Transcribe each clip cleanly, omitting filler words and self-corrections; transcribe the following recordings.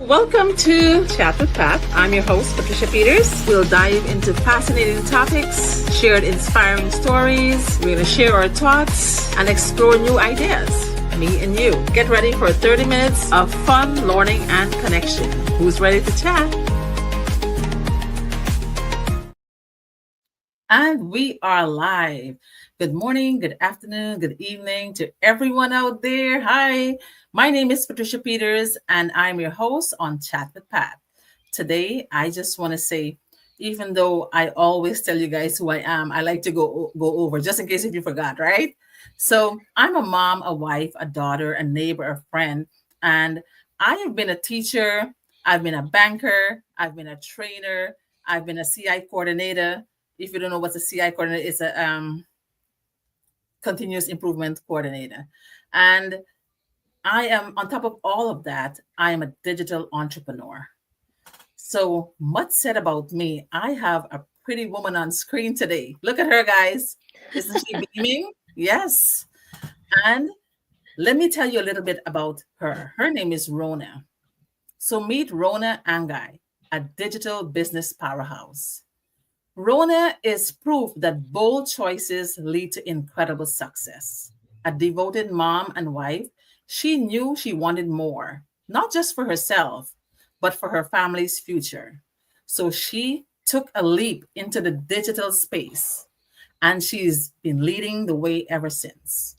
Welcome to Chat with Pat. I'm your host, Patricia Peters. We'll dive into fascinating topics, share inspiring stories. We're going to share our thoughts and explore new ideas. Me and you. Get ready for 30 minutes of fun, learning, and connection. Who's ready to chat? And we are live. Good morning, good afternoon, good evening to everyone out there. Hi, my name is Patricia Peters, and I'm your host on Chat with Pat. Today, I just want to say, even though I always tell you guys who I am, I like to go over just in case if you forgot, right? So I'm a mom, a wife, a daughter, a neighbor, a friend, and I have been a teacher. I've been a banker. I've been a trainer. I've been a CI coordinator. If you don't know what's a CI coordinator, it's a continuous improvement coordinator. And I am, on top of all of that, I am a digital entrepreneur. So much said about me. I have a pretty woman on screen today. Look at her, guys. Isn't she beaming? Yes. And let me tell you a little bit about her. Her name is Rona. So meet Rona Angai, a digital business powerhouse. Rona is proof that bold choices lead to incredible success. A devoted mom and wife, she knew she wanted more, not just for herself, but for her family's future. So she took a leap into the digital space, and she's been leading the way ever since.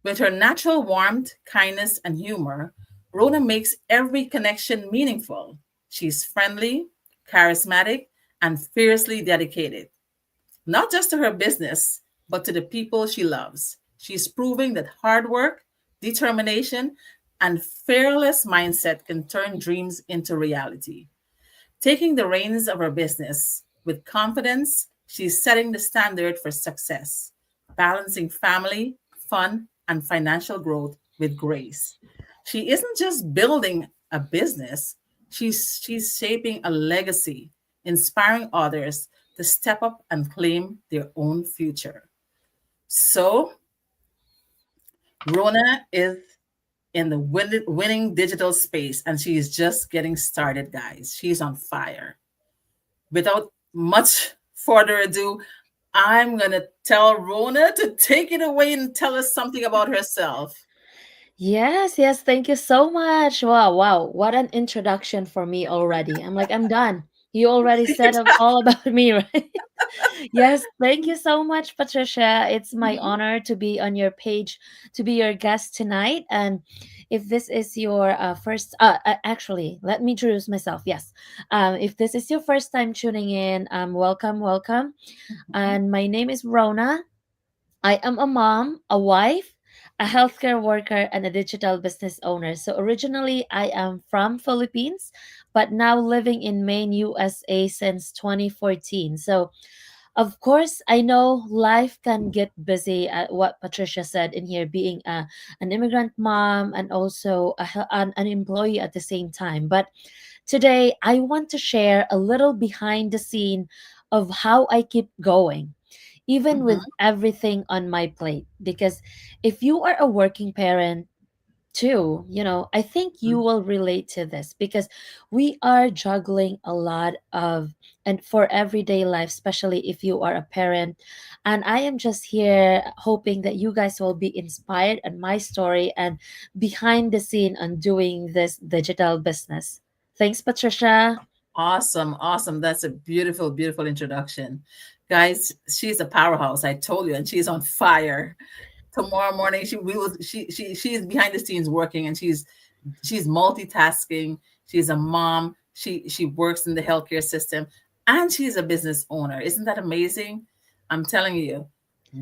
With her natural warmth, kindness, and humor, Rona makes every connection meaningful. She's friendly, charismatic, and fiercely dedicated, not just to her business, but to the people she loves. She's proving that hard work, determination, and fearless mindset can turn dreams into reality. Taking the reins of her business with confidence, she's setting the standard for success, balancing family, fun, and financial growth with grace. She isn't just building a business, she's shaping a legacy, inspiring others to step up and claim their own future. So, Rona is in the winning digital space, and she is just getting started, guys. She's on fire. Without much further ado, I'm going to tell Rona to take it away and tell us something about herself. Yes, yes, thank you so much. Wow, wow, what an introduction for me already. I'm done. You already said all about me, right? Yes, thank you so much, Patricia. It's my Mhm. honor to be on your page, to be your guest tonight. And if this is your first, actually, let me introduce myself. Yes, if this is your first time tuning in, welcome, welcome. Mhm. And my name is Rona. I am a mom, a wife, a healthcare worker, and a digital business owner. So originally, I am from Philippines, but now living in Maine, USA since 2014. So of course, I know life can get busy at what Patricia said in here, being an immigrant mom and also an employee at the same time. But today, I want to share a little behind the scene of how I keep going even with Mhm. everything on my plate. Because if you are a working parent too, I think you will relate to this because we are juggling a lot of, and for everyday life, especially if you are a parent. And I am just here hoping that you guys will be inspired on my story and behind the scene on doing this digital business. Thanks, Patricia. Awesome, awesome. That's a beautiful, beautiful introduction. Guys, she's a powerhouse, I told you, and she's on fire. Tomorrow morning, she's behind the scenes working, and she's multitasking. She's a mom. She works in the healthcare system, and she's a business owner. Isn't that amazing? I'm telling you,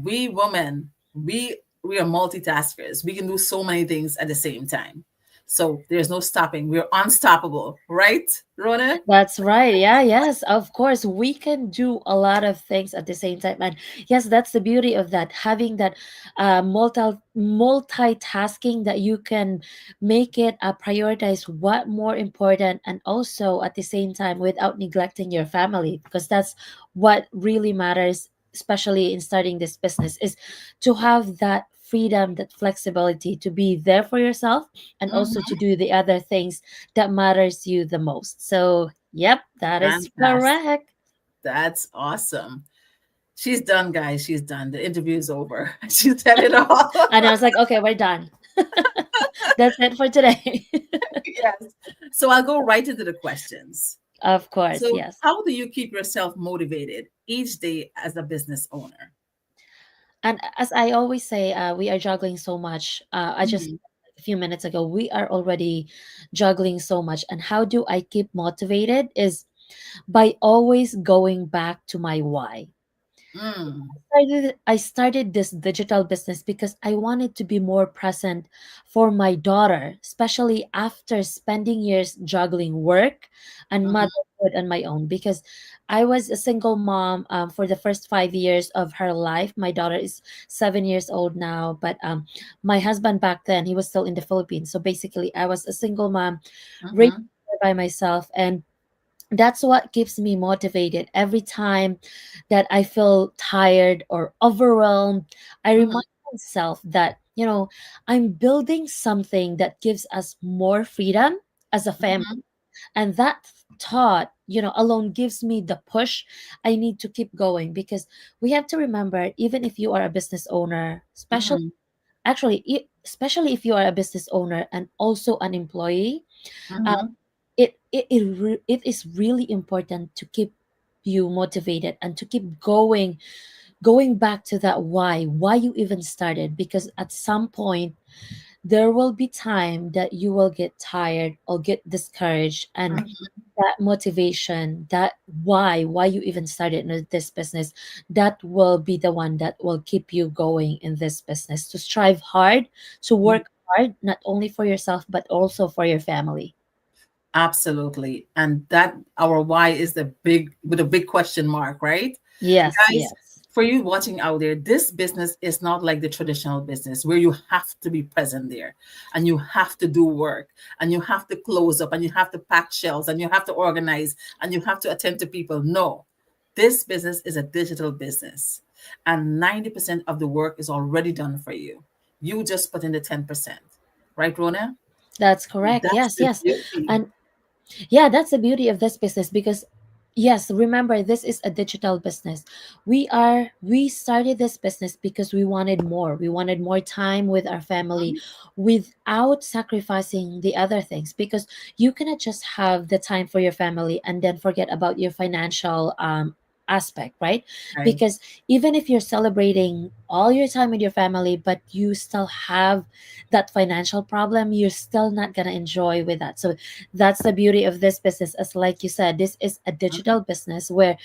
we women, we are multitaskers. We can do so many things at the same time. So there's no stopping. We're unstoppable, right, Rona? That's right. Yeah, yes, of course. We can do a lot of things at the same time. And yes, that's the beauty of that, having that multitasking that you can make it prioritize what more important and also at the same time without neglecting your family, because that's what really matters, especially in starting this business, is to have that freedom, that flexibility to be there for yourself and also Hmm. to do the other things that matters you the most. So, yep, that is Fantastic. correct. That's awesome. She's done, guys. She's done. The interview is over. She said it all. And I was like, okay, we're done. That's it for today. Yes. So I'll go right into the questions. Of course, So, yes. how do you keep yourself motivated each day as a business owner? And as I always say, we are juggling so much. I just Hmm. a few minutes ago, we are already juggling so much. And how do I keep motivated is by always going back to my why. Mm. I started this digital business because I wanted to be more present for my daughter, especially after spending years juggling work and Hmm. motherhood on my own. Because I was a single mom for the first 5 years of her life. My daughter is 7 years old now, but my husband back then, he was still in the Philippines. So basically, I was a single mom raising Hmm. her by myself. And that's what keeps me motivated every time that I feel tired or overwhelmed. I Hmm. remind myself that, I'm building something that gives us more freedom as a family. Hmm. And that thought, alone gives me the push I need to keep going, because we have to remember, even if you are a business owner, Hmm. especially if you are a business owner and also an employee, uh, Hmm. it is really important to keep you motivated and to keep going back to that why you even started, because at some point there will be time that you will get tired or get discouraged, and that motivation, that why you even started in this business, that will be the one that will keep you going in this business, to strive hard, to Hmm. work hard, not only for yourself but also for your family. Absolutely. And that our why is the big with a big question mark, right? Yes, Guys, yes. for you watching out there, this business is not like the traditional business where you have to be present there and you have to do work and you have to close up and you have to pack shelves and you have to organize and you have to attend to people. No, this business is a digital business and 90% of the work is already done for you. You just put in the 10%, right, Rona? That's correct. That's Yes, the yes. beauty. And yeah, that's the beauty of this business, because yes, remember, this is a digital business. We started this business because we wanted more. We wanted more time with our family without sacrificing the other things, because you cannot just have the time for your family and then forget about your financial aspect, right? Right. Because even if you're celebrating all your time with your family but you still have that financial problem, you're still not going to enjoy with that. So that's the beauty of this business. As like you said, this is a Mhm. digital business where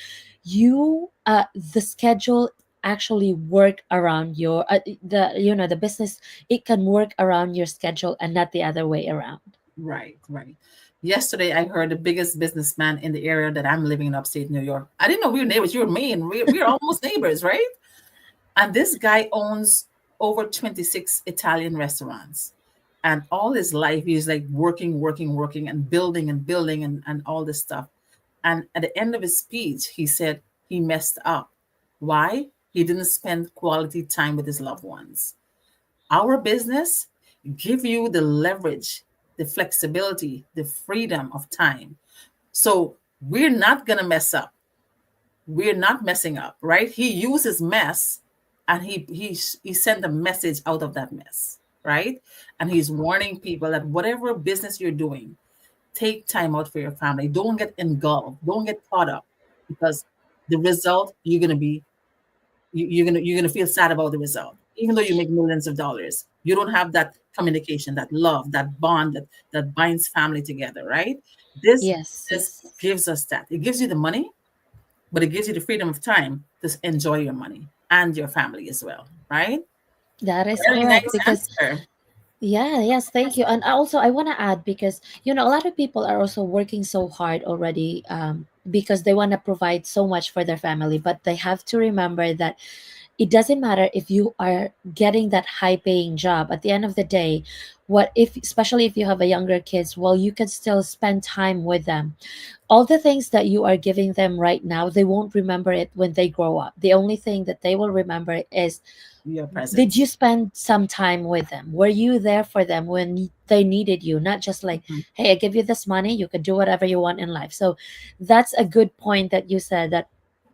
the schedule actually work around your the business. It can work around your schedule and not the other way around. Right, right. Yesterday, I heard the biggest businessman in the area that I'm living in upstate New York. I didn't know we were neighbors. You were me, and we're almost neighbors, right? And this guy owns over 26 Italian restaurants. And all his life, he's like working, working, working, and building, and all this stuff. And at the end of his speech, he said he messed up. Why? He didn't spend quality time with his loved ones. Our business give you the leverage, the flexibility, the freedom of time. So we're not going to mess up. We're not messing up, right? He uses mess and he sent a message out of that mess, right? And he's warning people that whatever business you're doing, take time out for your family. Don't get engulfed. Don't get caught up because the result you're gonna feel sad about the result, even though you make millions of dollars. You don't have that communication, that love, that bond that binds family together, right? This Yes, this yes. gives us that. It gives you the money, but it gives you the freedom of time to enjoy your money and your family as well, right? That is Very correct, nice because answer. yeah, yes, thank you. And also, I want to add, because a lot of people are also working so hard already, because they want to provide so much for their family, but they have to remember that it doesn't matter if you are getting that high paying job. At the end of the day, what if, especially if you have a younger kids, well, you can still spend time with them. All the things that you are giving them right now, they won't remember it when they grow up. The only thing that they will remember is, Your did you presence. spend some time with them? Were you there for them when they needed you? Not just like, Mhm. hey, I give you this money, you can do whatever you want in life. So that's a good point that you said, that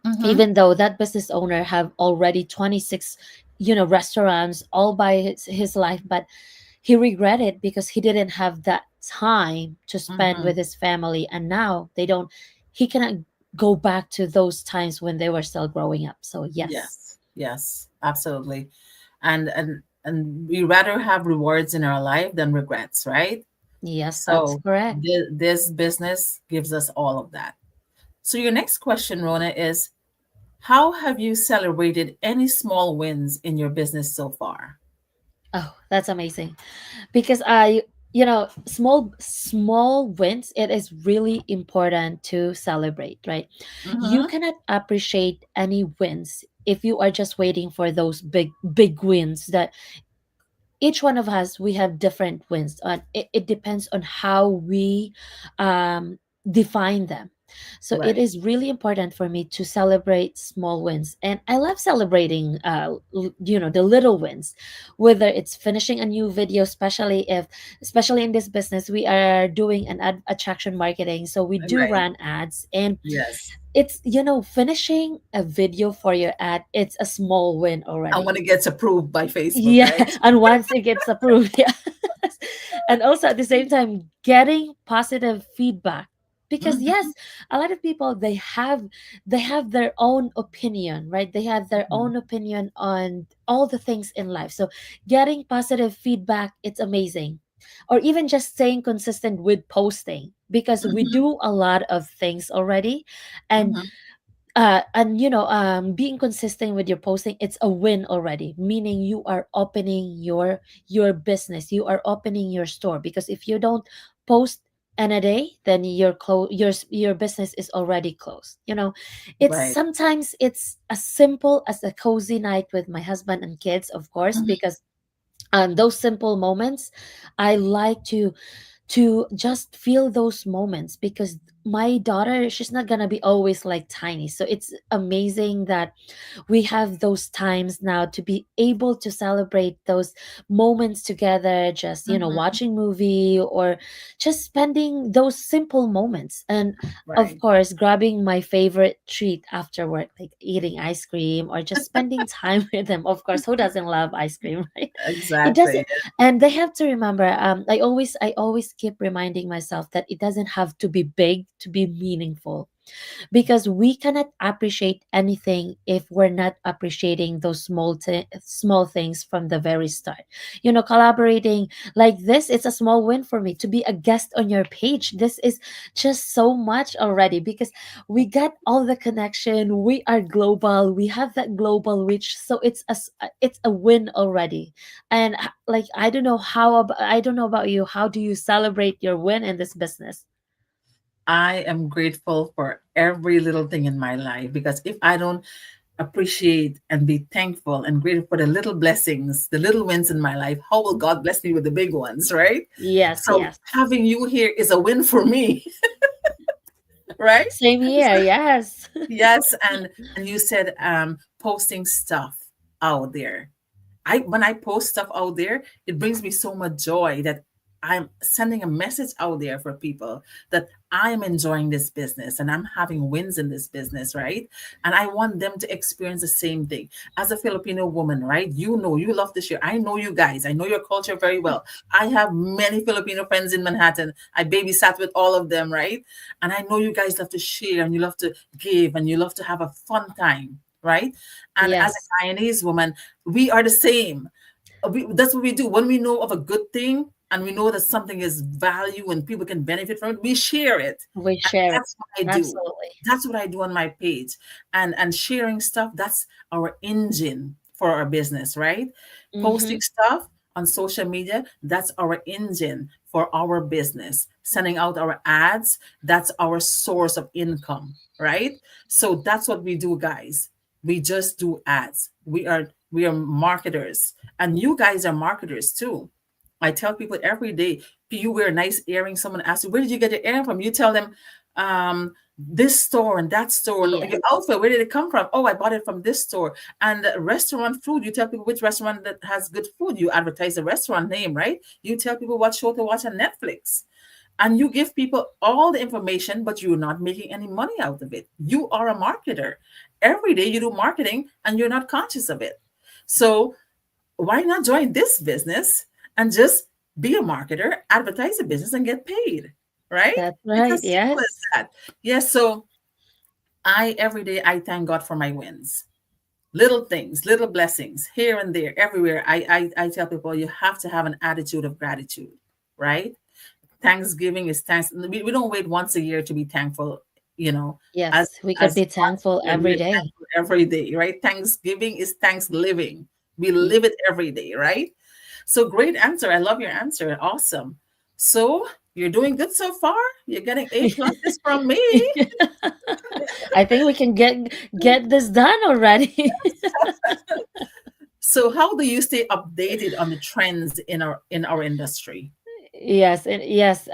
Mhm. even though that business owner have already 26, restaurants all by his life, but he regretted because he didn't have that time to spend with Mhm. his family, and now they don't, he cannot go back to those times when they were still growing up. So yes. Yes. Yes. Absolutely. And we rather have rewards in our life than regrets, right? Yes, that's So correct. this business gives us all of that. So your next question, Rona, is how have you celebrated any small wins in your business so far? Oh, that's amazing. Because I, small wins, it is really important to celebrate, right? You Mm-hmm. cannot appreciate any wins if you are just waiting for those big wins. That each one of us, we have different wins, it depends on how we um define them. So it Right. is really important for me to celebrate small wins, and I love celebrating the little wins, whether it's finishing a new video, especially in this business, we are doing an attraction marketing, so we do Right. run ads. And Yes. it's, finishing a video for your ad, it's a small win And already. when it gets approved by Facebook, Yeah, right? and once it gets approved, yeah. And also at the same time, getting positive feedback. Because Mm-hmm. yes, a lot of people, they have their own opinion, right? They have their own opinion on all the things in life. So getting positive feedback, it's amazing. Or even just staying consistent with posting, because we Mm-hmm. do a lot of things already. And Mm-hmm. being consistent with your posting, it's a win already, meaning you are opening your business, you are opening your store. Because if you don't post in a day, then your business is already closed. It's Right. sometimes it's as simple as a cozy night with my husband and kids, of course, Mm-hmm. because those simple moments, I like to just feel those moments, because my daughter, she's not gonna be always like Tiny. So it's amazing that we have those times now to be able to celebrate those moments together, just Mm-hmm. watching movie, or just spending those simple moments. And of Right. course, grabbing my favorite treat after work, like eating ice cream or just spending time with them. Of course, who doesn't love ice cream, right? It Exactly. doesn't. And they have to remember, I always keep reminding myself that it doesn't have to be big to be meaningful, because we cannot appreciate anything if we're not appreciating those small things from the very start. Collaborating like this, it's a small win for me. To be a guest on your page, this is just so much already, because we got all the connection, we are global, we have that global reach, so it's a win already. And like, I don't know about you, how do you celebrate your win in this business? I am grateful for every little thing in my life because if I don't appreciate and be thankful and grateful for the little blessings, the little wins in my life, how will God bless me with the big ones, right? Yes, So yes. having you here is a win for me, right? Same here, yes. Yes, and you said posting stuff out there. I when I post stuff out there, it brings me so much joy that I'm sending a message out there for people that I'm enjoying this business and I'm having wins in this business, right? And I want them to experience the same thing. As a Filipino woman, right? You love to share. I know you guys. I know your culture very well. I have many Filipino friends in Manhattan. I babysat with all of them, right? And I know you guys love to share and you love to give and you love to have a fun time, right? And as Yes, a Guyanese woman, we are the same. That's what we do when we know of a good thing and we know that something is value and people can benefit from it, we share it. we And share it. that's what I do. Absolutely. That's what I do on my page. And sharing stuff, that's our engine for our business, right? Mm-hmm. Posting stuff on social media, that's our engine for our business. Sending out our ads, that's our source of income, right? So that's what we do, guys. We just do ads. We are marketers, and you guys are marketers too. I tell people every day, you wear nice earrings. Someone asks you, where did you get your earring from? You tell them, this store and that store. And Yes. your outfit, where did it come from? Oh, I bought it from this store. And restaurant food, you tell people which restaurant that has good food. You advertise the restaurant name, right? You tell people what show to watch on Netflix. And you give people all the information, but you're not making any money out of it. You are a marketer. Every day you do marketing and you're not conscious of it. So why not join this business and just be a marketer, advertise the business, and get paid? Right? That's It's right. as simple as Yes. that. Yes. So I every day I thank God for my wins. Little things, little blessings here and there, everywhere. I tell people you have to have an attitude of gratitude, right? Thanksgiving is thanks. We don't wait once a year to be thankful, you know, as Yes. We could as be once thankful a year, we every are day. thankful every day, right? Thanksgiving is thanks living. We live it every day, right? So great answer. I love your answer. Awesome. So you're doing good so far. You're getting A pluses from me. I think we can get this done already. So how do you stay updated on the trends in our industry? Yes, and yes,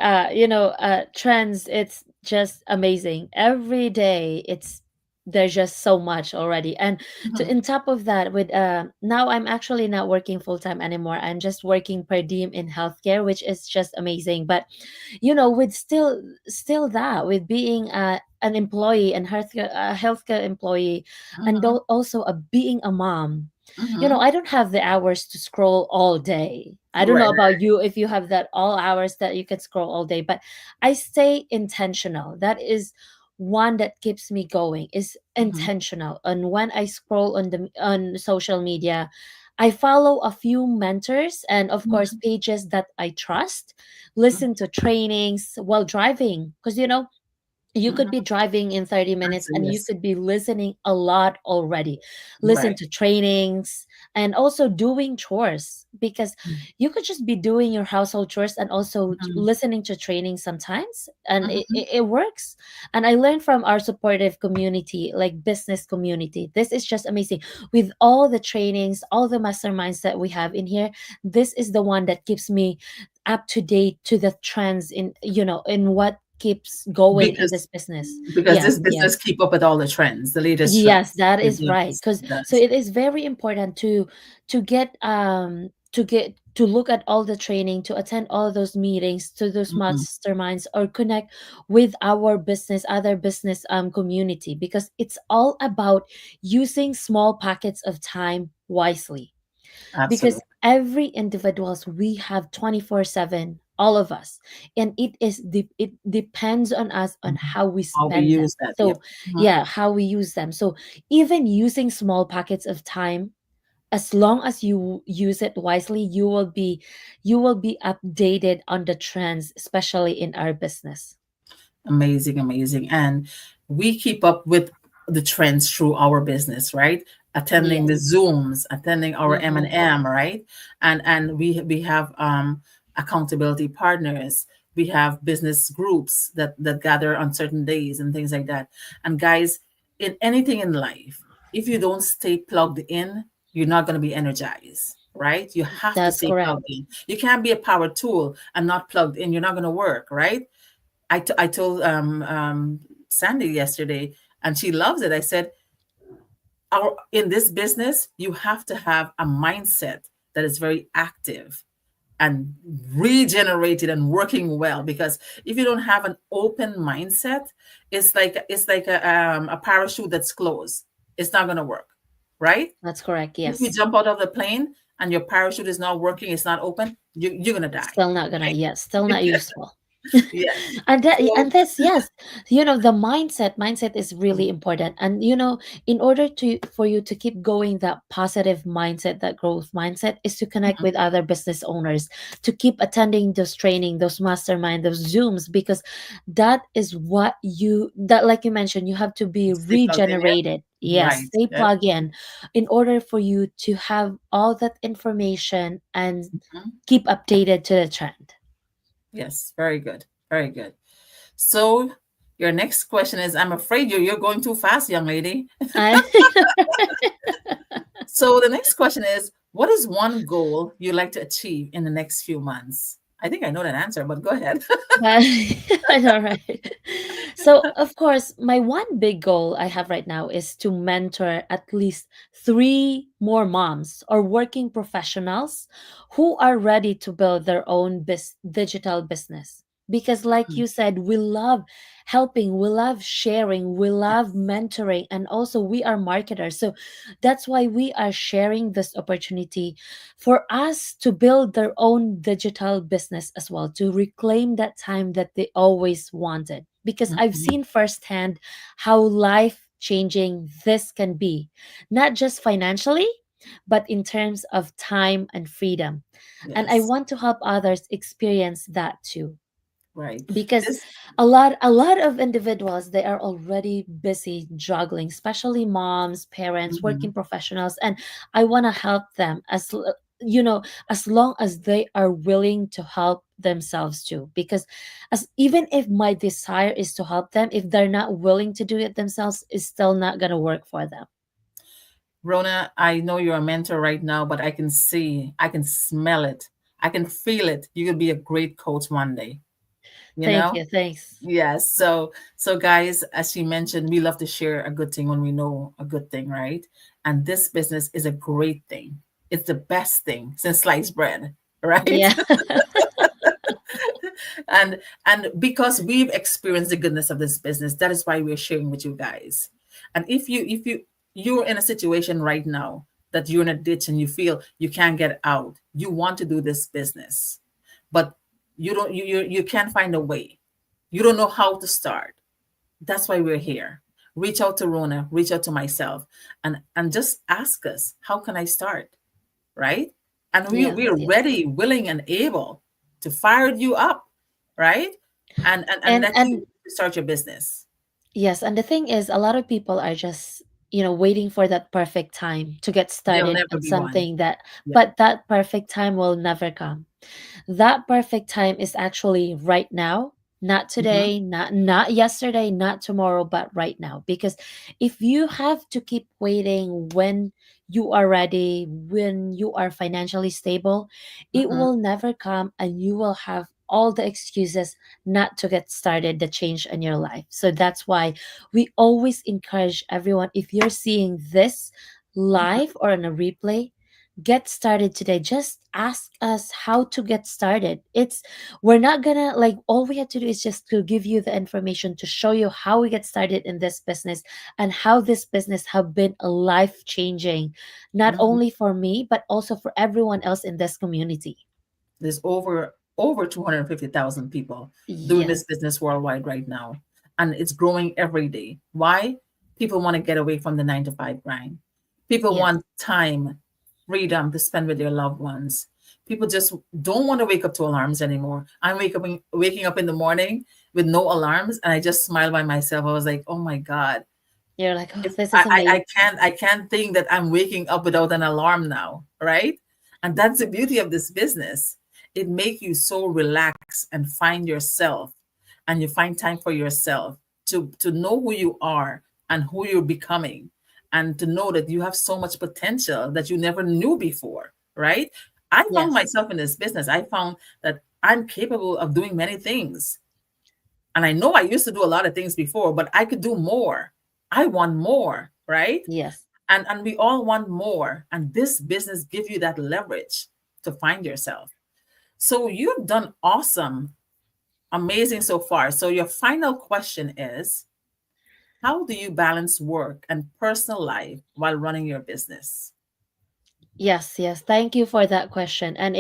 trends, it's just amazing. Every day it's there's just so much already. And to Mhm, in top of that, with now I'm actually not working full time anymore. I'm just working per diem in healthcare, which is just amazing. But with still that, with being an employee and healthcare a healthcare employee, and mhm, also being a mom, mhm. I don't have the hours to scroll all day. I don't Right, know about right. you, if you have that all hours that you can scroll all day, but I stay intentional. That is one that keeps me going, is Mhm, intentional. And when I scroll on social media, I follow a few mentors and of course mhm, pages that I trust, mhm, listen to trainings while driving, because you could be mhm. driving in 30 minutes Answer and you yes. could be listening a lot already. Listen Right. to trainings and also doing chores, because you could just be doing your household chores and also Mhm, listening to training sometimes, and it, mhm. it, it works. And I learned from our supportive community, like business community. This is just amazing. With all the trainings, all the masterminds that we have in here, this is the one that keeps me up to date to the trends in what keeps going in this Because business. because Yes, this yes. business keep up with all the trends, the latest Yes, trends. that It is right. does. Because It so does. it is very important to look at all the training, to attend all those meetings, to those Mhm. masterminds, or connect with our other business community, because it's all about using small packets of time wisely, because Absolutely. every individuals, we have 24/7, all of us, and it depends on us on Mhm. how we How we spend them. use that. Yep. So Mhm. yeah, how we use them. So even using small packets of time, as long as you use it wisely, you will be updated on the trends, especially in our business. Amazing, amazing. And we keep up with the trends through our business, right? Attending the Yes. Zooms, attending our Mm-hmm. M&M, right? And we have accountability partners. We have business groups that gather on certain days and things like that. And guys, in anything in life, if you don't stay plugged in, you're not going to be energized, right? You have to That's stay correct. plugged in. You can't be a power tool and not plugged in. You're not going to work, right? I told Sandy yesterday, and she loves it. I said, our in this business, you have to have a mindset that is very active and regenerated and working well. Because if you don't have an open mindset, it's like a parachute that's closed. It's not going to work, right? That's correct. If you Yes. jump out of the plane and your parachute is not working, it's not open, you're going to die, Still not gonna, right? yes, still not useful. Yes. And that So, and this, yes, the mindset is really important. And in order to for you to keep going, that positive mindset, that growth mindset, is to connect mhm, with other business owners, to keep attending those training, those mastermind, those zooms, because that is what that, like you mentioned, you have to be stay plugged in, yeah. regenerated. Yes, Right. stay Yep. plugged in order for you to have all that information and Mhm. keep updated to the trend. Yes. Very good. Very good. So your next question is, I'm afraid you're going too fast, young lady. I So the next question is, what is one goal you'd like to achieve in the next few months? I think I know that answer, but go ahead. But I know, right? So, of course, my one big goal I have right now is to mentor at least three more moms or working professionals who are ready to build their own digital business. Because, like you said, we love helping, we love sharing, we love Yes. mentoring, and also we are marketers. So, that's why we are sharing this opportunity for us to build their own digital business as well, to reclaim that time that they always wanted. Because I've Mhm. seen firsthand how life changing this can be, not just financially, but in terms of time and freedom. And I Yes. want to help others experience that too, Right. because This. a lot of individuals, they are already busy juggling, especially moms, parents, working Mhm. professionals, and I want to help them you know, as long as they are willing to help themselves too. Because as even if my desire is to help them, if they're not willing to do it themselves, it's still not going to work for them. Rona, I know you're a mentor right now, but I can see, I can smell it, I can feel it. You could be a great coach one day, you Thank know? you. Thanks. Yes. So guys, as she mentioned, we love to share a good thing when we know a good thing, right? And this business is a great thing. It's the best thing since sliced bread, right? Yeah. and and because we've experienced the goodness of this business, that is why we're sharing with you guys. And if you're in a situation right now that you're in a ditch and you feel you can't get out, you want to do this business, but you can't find a way, you don't know how to start. That's why we're here. Reach out to Rona, reach out to myself, and just ask us, how can I start? Right? And we're Yes, yes. ready, willing, and able to fire you up, right? And and let you and start your business. Yes, and the thing is, a lot of people are just, waiting for that perfect time to get There'll started never on be one. something that, Yeah. but that perfect time will never come. That perfect time is actually right now, not Hmm. today, not yesterday, not tomorrow, but right now. Because if you have to keep waiting when you are ready, when you are financially stable, it Hmm. will never come, and you will have all the excuses not to get started the change in your life. So that's why we always encourage everyone, if you're seeing this live or on a replay, get started today. Just ask us how to get started. We're not gonna, like, all we have to do is just to give you the information to show you how we get started in this business, and how this business have been a life changing, not Hmm. only for me but also for everyone else in this community. There's over 250,000 people doing this Yes, business worldwide right now, and it's growing every day. Why? People want to get away from the 9 to 5 grind. People yes, want time, freedom to spend with their loved ones. People just don't want to wake up to alarms anymore. I'm waking up in the morning with no alarms, and I just smile by myself. I was like, oh my god, you're like, oh, if this is amazing. I can't think that I'm waking up without an alarm now, right? And that's the beauty of this business. It makes you so relax and find yourself, and you find time for yourself to know who you are and who you're becoming, and to know that you have so much potential that you never knew before, right? I found Yes, myself in this business. I found that I'm capable of doing many things, and I know I used to do a lot of things before, but I could do more. I want more, right? yes, And we all want more. And this business gives you that leverage to find yourself. So you've done awesome, amazing so far. So your final question is, how do you balance work and personal life while running your business? yes. Thank you for that question. And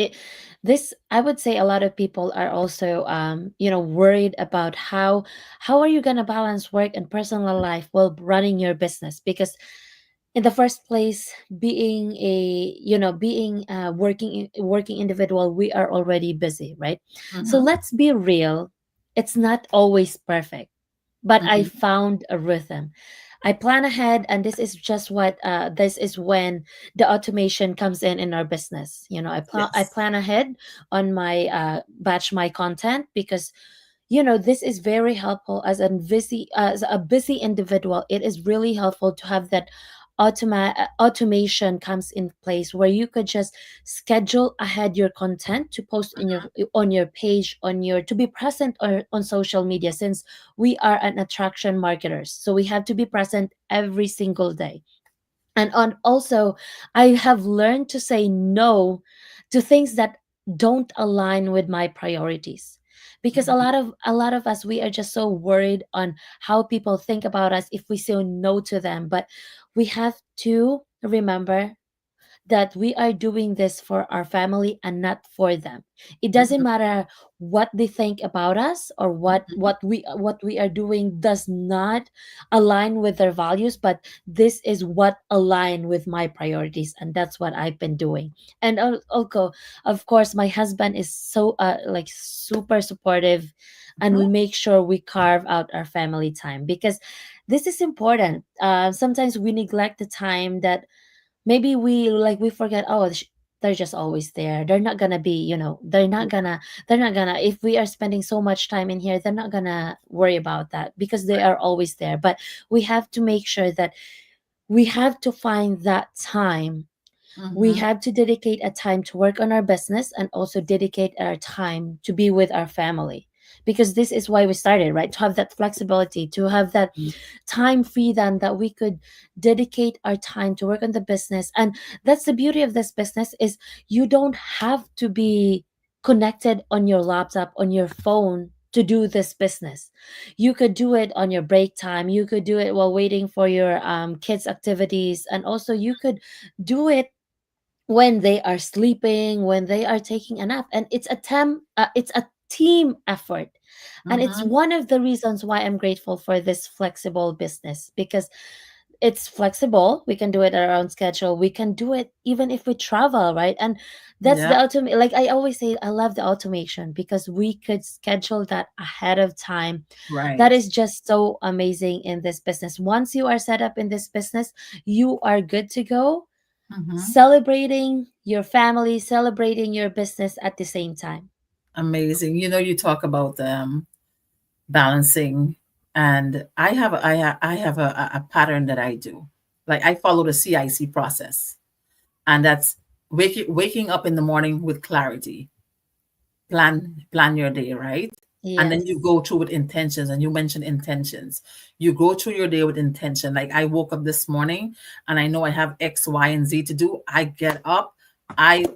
this, I would say, a lot of people are also, worried about how are you gonna balance work and personal life while running your business. Because in the first place, being a being a working individual, we are already busy, right? So Hmm. let's be real, it's not always perfect, but I Hmm. found a rhythm. I plan ahead, and this is when the automation comes in our business. I Yes. plan ahead on my batch my content, because this is very helpful as a busy individual. It is really helpful to have that automation comes in place where you could just schedule ahead your content to post in your on your page, on your to be present on social media, since we are an attraction marketers, so we have to be present every single day. And on also, I have learned to say no to things that don't align with my priorities, because a lot of us, we are just so worried on how people think about us if we say no to them. But we have to remember that we are doing this for our family and not for them. It doesn't Mhm. matter what they think about us, or what we are doing does not align with their values, but this is what align with my priorities, and that's what I've been doing. And also, of course, my husband is so like super supportive, and we Mhm. make sure we carve out our family time, because this is important. Sometimes we neglect the time that maybe we forget. Oh, they're just always there, they're not gonna be, they're not gonna, if we are spending so much time in here, they're not gonna worry about that, because they Right. are always there. But we have to make sure that we have to find that time. We Mhm. have to dedicate a time to work on our business, and also dedicate our time to be with our family, because this is why we started, right? To have that flexibility, to have that Mhm. time freedom, that we could dedicate our time to work on the business. And that's the beauty of this business, is you don't have to be connected on your laptop, on your phone, to do this business. You could do it on your break time, you could do it while waiting for your kids activities, and also you could do it when they are sleeping, when they are taking a nap. And it's a team effort. And it's Mhm. one of the reasons why I'm grateful for this flexible business, because it's flexible. We can do it at our own schedule. We can do it even if we travel, right? And that's the Yeah. ultimate. Like I always say, I love the automation, because we could schedule that ahead of time. That Right. is just so amazing in this business. Once you are set up in this business, you are good to go, Mhm. celebrating your family, celebrating your business at the same time. Amazing. You talk about balancing, and I have a pattern that I do. Like I follow the CIC process, and that's waking up in the morning with clarity. Plan your day, right? And then you Yes. go through with intentions, and you mentioned intentions. You go through your day with intention. Like I woke up this morning and I know I have X, Y, and Z to do. I get up, I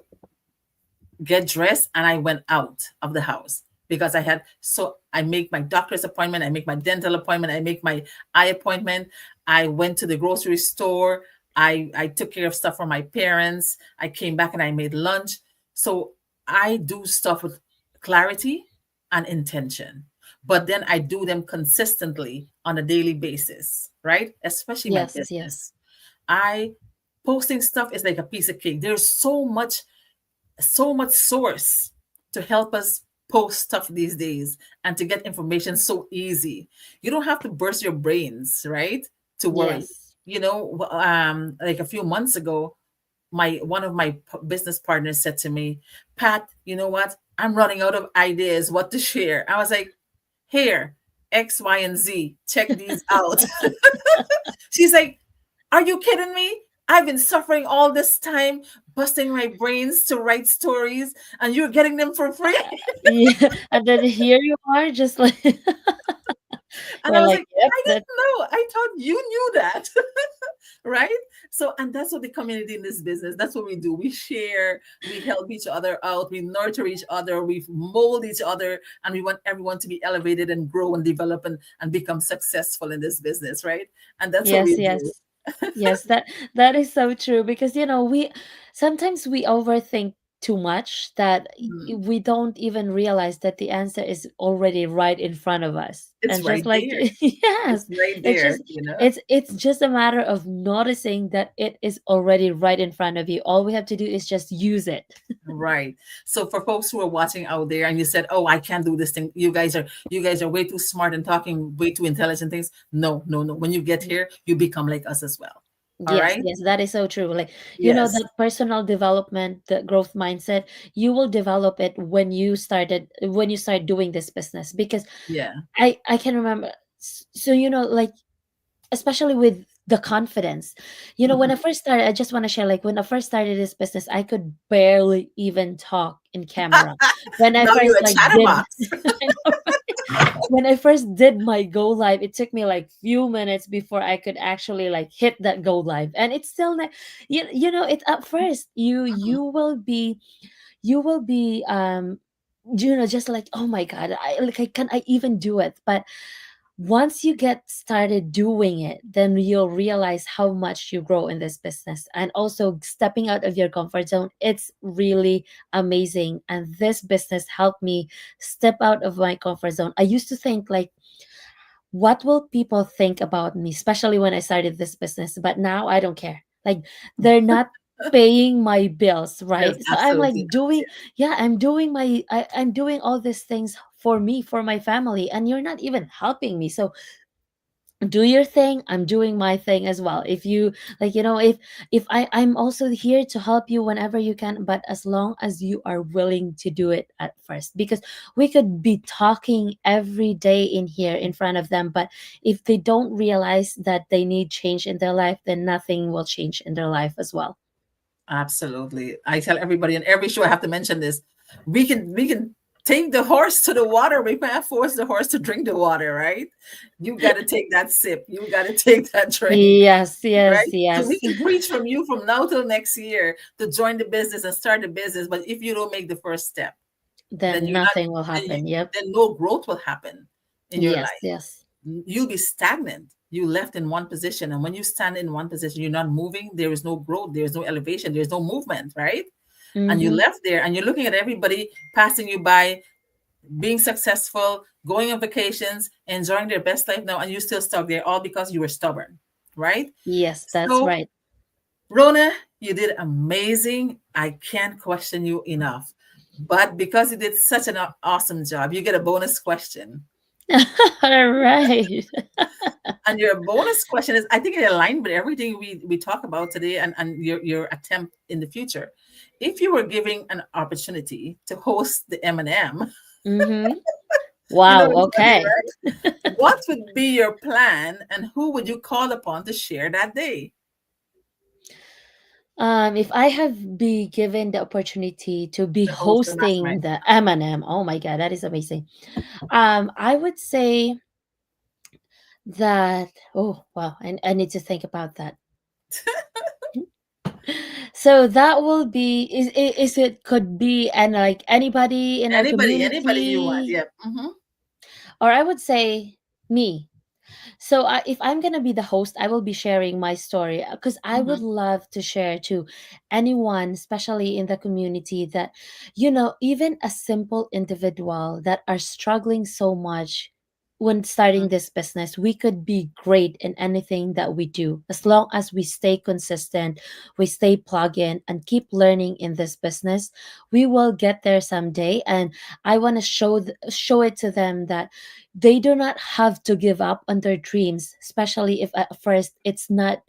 get dressed, and I went out of the house because I make my doctor's appointment, I make my dental appointment, I make my eye appointment. I went to the grocery store. I took care of stuff for my parents. I came back and I made lunch. So I do stuff with clarity and intention. But then I do them consistently on a daily basis, right? Especially my Yes, yes. business. I Posting stuff is like a piece of cake. There's so much source to help us post stuff these days and to get information so easy. You don't have to burst your brains, right? To worry. Yes. Like a few months ago, my one of my business partners said to me, Pat, you know what? I'm running out of ideas what to share. I was like, here, X, Y, and Z. Check these out. She's like, are you kidding me? I've been suffering all this time, busting my brains to write stories, and you're getting them for free. Yeah. And then here you are, just like And I you're was like, like, yep, I that didn't know. I thought you knew that. Right? So, and that's what the community in this business, that's what we do. We share, we help each other out, we nurture each other, we mold each other, and we want everyone to be elevated and grow and develop and become successful in this business, right? And that's what yes, we do. yes. Yes, that is so true, because we sometimes we overthink too much, that Mm. we don't even realize that the answer is already right in front of us. It's And just right like there. It's yes, right it's there, just you know? it's just a matter of noticing that it is already right in front of you. All we have to do is just use it. Right. So for folks who are watching out there and you said, "Oh, I can't do this thing. You guys are way too smart and talking way too intelligent things." No, no, no. When you get here, you become like us as well. All Yes, right? yes, that is so true. Like, Yes. that personal development, the growth mindset, you will develop it when you start doing this business. Because Yeah. I can remember, so like, especially with the confidence. You know, when I Mhm. first started, I just want to share, like, when I first started this business, I could barely even talk in camera. When I Now you're first a like did chatterbox. I know, when I first did my go live, it took me like few minutes before I could actually like hit that go live. And it's still not, you know, it's at first Mhm. you will be you know, just like, oh my god, I like, I can I even do it? But once you get started doing it, then you'll realize how much you grow in this business. And also stepping out of your comfort zone, it's really amazing. And this business helped me step out of my comfort zone. I used to think like, what will people think about me, especially when I started this business? But now I don't care. Like, they're not paying my bills, Yes, right? So I'm like absolutely not. doing, Yeah. yeah, I'm doing all these things for me, for my family, and you're not even helping me. So do your thing, I'm doing my thing as well. If you like, you know, if I'm also here to help you whenever you can, but as long as you are willing to do it at first. Because we could be talking every day in here in front of them, but if they don't realize that they need change in their life, then nothing will change in their life as well. Absolutely. I tell everybody in every show I have to mention this. We can take the horse to the water. We can't force the horse to drink the water, right? You got to take that sip. You got to take that drink, Yes, right? yes, So we yes. can preach from you from now till next year to join the business and start the business. But if you don't make the first step, then Then you're not. nothing will Then, you, happen. Yep. then no growth will happen in your Yes, life. yes. You'll be stagnant. You left in one position. And when you stand in one position, you're not moving. There is no growth. There is no elevation. There's no movement, right? And you Mm-hmm. left there and you're looking at everybody passing you by, being successful, going on vacations, enjoying their best life now, and you still stuck there, all because you were stubborn, right? Yes, that's So, right. Rona, you did amazing. I can't question you enough. But because you did such an awesome job, you get a bonus question. All right. And your bonus question is, I think it aligned with everything we talk about today and your attempt in the future. If you were given an opportunity to host the M&M, Mm-hmm. you know Wow. what I'm saying, Okay. right? What would be your plan and who would you call upon to share that day? If I have be given the opportunity to be To host the hosting mastermind. the M&M, oh my god, that is amazing. I would say that, oh wow, I need to think about that. So that will be, is it could be, and like anybody in our Anybody you want. community, Yeah. Hmm. or I would say me. So if I'm gonna be the host, I will be sharing my story, because I would Hmm. love to share to anyone, especially in the community, that, you know, even a simple individual that are struggling so much when starting this business, we could be great in anything that we do as long as we stay consistent, we stay plug in, and keep learning in this business. We will get there someday, and I want to show it to them that they do not have to give up on their dreams, especially if at first it's not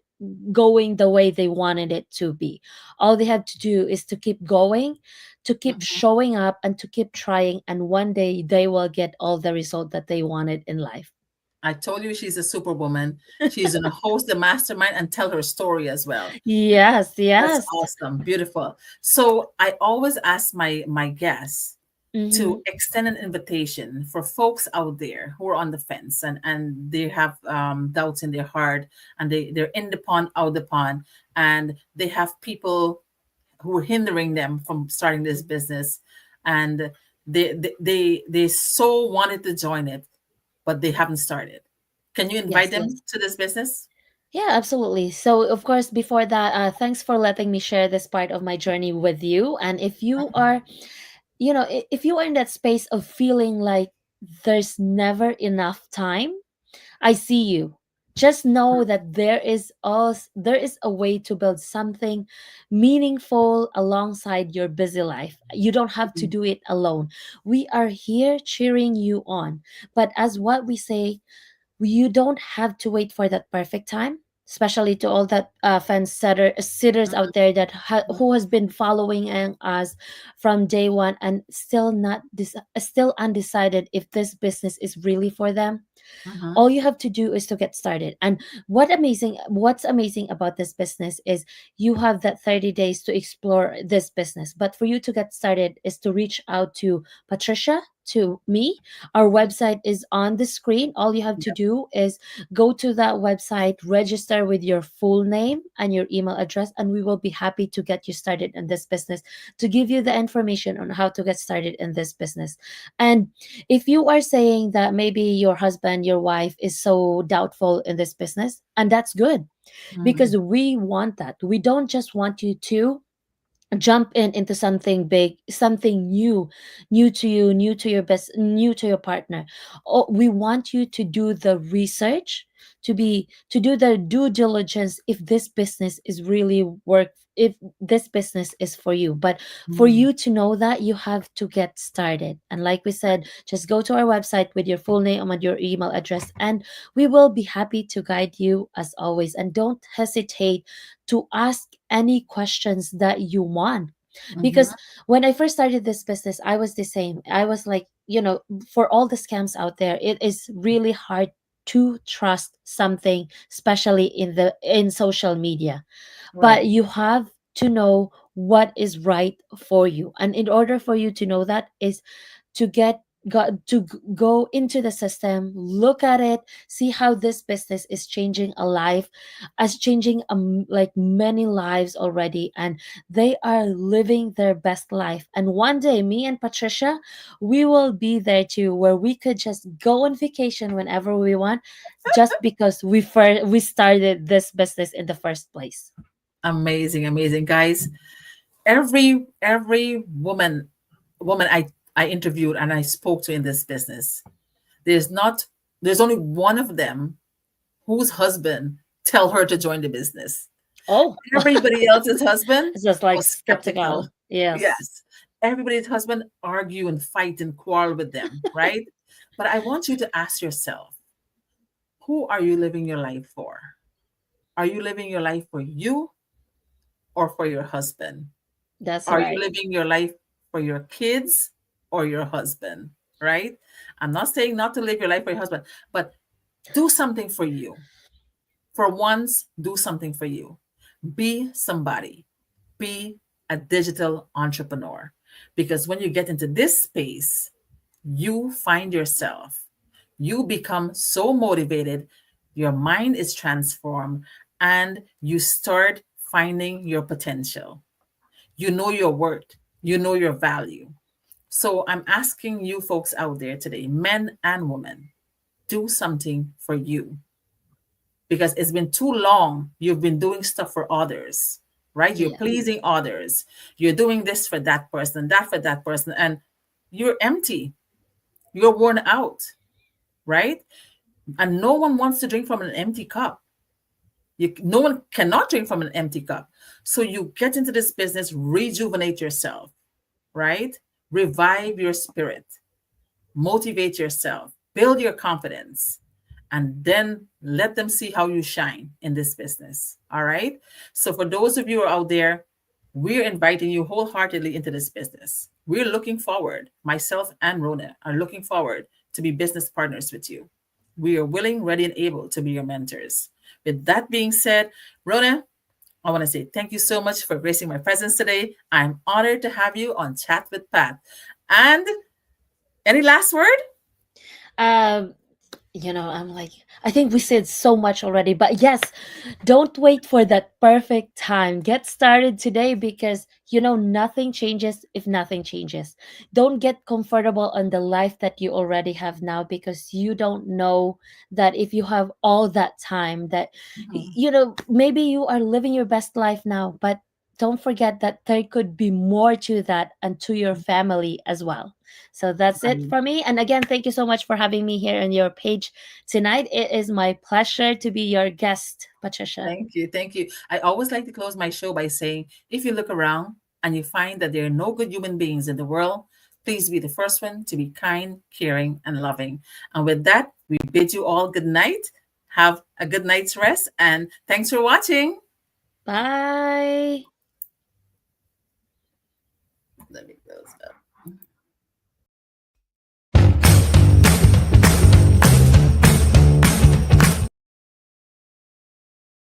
going the way they wanted it to be. All they have to do is to keep going, to keep Hmm. showing up, and to keep trying. And one day they will get all the result that they wanted in life. I told you she's a superwoman. She's going to host the mastermind and tell her story as well. Yes, That's yes. awesome. Beautiful. So I always ask my guests Mm-hmm. to extend an invitation for folks out there who are on the fence and they have doubts in their heart and they're in the pond, out the pond, and they have people who are hindering them from starting this business, and they so wanted to join it, but they haven't started. Can you invite Yes, yes. them to this business? Yeah, absolutely. So, of course, before that, thanks for letting me share this part of my journey with you. And if you are, you know, if you are in that space of feeling like there's never enough time, I see you. Just know that there is a way to build something meaningful alongside your busy life. You don't have to Mhm. do it alone. We are here cheering you on. But as what we say, you don't have to wait for that perfect time, especially to all that sitters out there that who has been following us from day one and still not still undecided if this business is really for them. Mm-hmm. All you have to do is to get started. And what's amazing about this business is you have that 30 days to explore this business. But for you to get started is to reach out to Patricia, to me. Our website is on the screen. All you have to Yep. do is go to that website, register with your full name and your email address, and we will be happy to get you started in this business, to give you the information on how to get started in this business. And if you are saying that maybe your husband, your wife is so doubtful in this business, and that's good, Mm-hmm. because we want that. We don't just want you to jump in into something big, something new, new to you, new to your best, new to your partner. Oh, we want you to do the research, to do the due diligence if this business is really work, if this business is for you. But for Mm-hmm. you to know that, you have to get started. And like we said, just go to our website with your full name and your email address, and we will be happy to guide you as always. And don't hesitate to ask any questions that you want. Mm-hmm. Because when I first started this business, I was the same. I was like, for all the scams out there, it is really hard to trust something, especially in social media. But Right. you have to know what is right for you. And in order for you to know that is to go into the system, look at it, see how this business is changing a life, as changing like many lives already, and they are living their best life. And one day, me and Patricia, we will be there too, where we could just go on vacation whenever we want, just because we started this business in the first place. Amazing, amazing, guys. Every woman I interviewed and I spoke to in this business, there's not there's only one of them whose husband tell her to join the business. Oh, Everybody else's husband it's just like was skeptical. skeptical. Yes. Yes. Everybody's husband argue and fight and quarrel with them, right? But I want you to ask yourself, who are you living your life for? Are you living your life for you or for your husband? That's Are you right. living your life for your kids or your husband? Right? I'm not saying not to live your life for your husband, but do something for you. For once, do something for you. Be somebody. Be a digital entrepreneur. Because when you get into this space, you find yourself, you become so motivated, your mind is transformed, and you start finding your potential. You know your worth, you know your value. So I'm asking you folks out there today, men and women, do something for you because it's been too long you've been doing stuff for others, right? You're Yes. pleasing others. You're doing this for that person, that for that person, and you're empty. You're worn out, right? And no one wants to drink from an empty cup. No one cannot drink from an empty cup. So you get into this business, rejuvenate yourself, right? Revive your spirit, motivate yourself, build your confidence, and then let them see how you shine in this business. All right. So, for those of you who are out there, we're inviting you wholeheartedly into this business. We're looking forward, myself and Rona are looking forward to be business partners with you. We are willing, ready, and able to be your mentors. With that being said, Rona, I want to say thank you so much for gracing my presence today. I'm honored to have you on Chat with Pat. And any last word? Um, I'm like, I think we said so much already, but yes, don't wait for that perfect time. Get started today, because nothing changes if nothing changes. Don't get comfortable on the life that you already have now, because you don't know that if you have all that time, that Mhm. maybe you are living your best life now, but don't forget that there could be more to that, and to your family as well. So that's it Right. for me. And again, thank you so much for having me here on your page tonight. It is my pleasure to be your guest, Patricia. Thank you. Thank you. I always like to close my show by saying if you look around and you find that there are no good human beings in the world, please be the first one to be kind, caring, and loving. And with that, we bid you all good night. Have a good night's rest. And thanks for watching. Bye. Let me close.